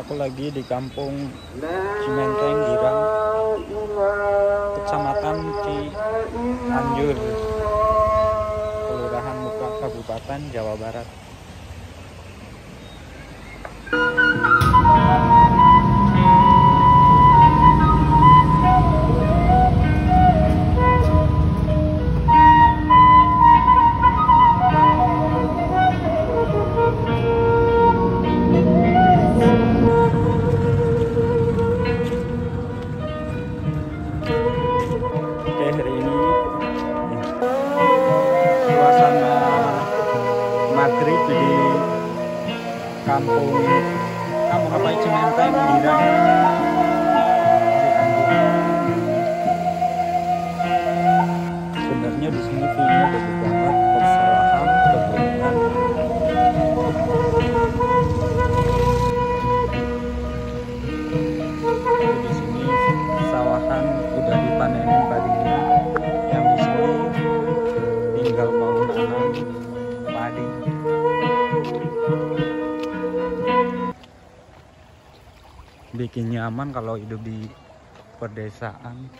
Aku lagi di kampung Cimenteng, Girang, Kecamatan Cianjur, Kelurahan Muka, Kabupaten Jawa Barat. Oke, hari ini suasana maghrib di kampung apa Cimenteng, Girang, Cianjur. Sebenarnya di sini view-nya bagus banget, persawahan, pegunungan. Di sini sawahan udah dipanenin padinya, yang di sini tinggal mau nanam padi. Bikin nyaman kalau hidup di pedesaan.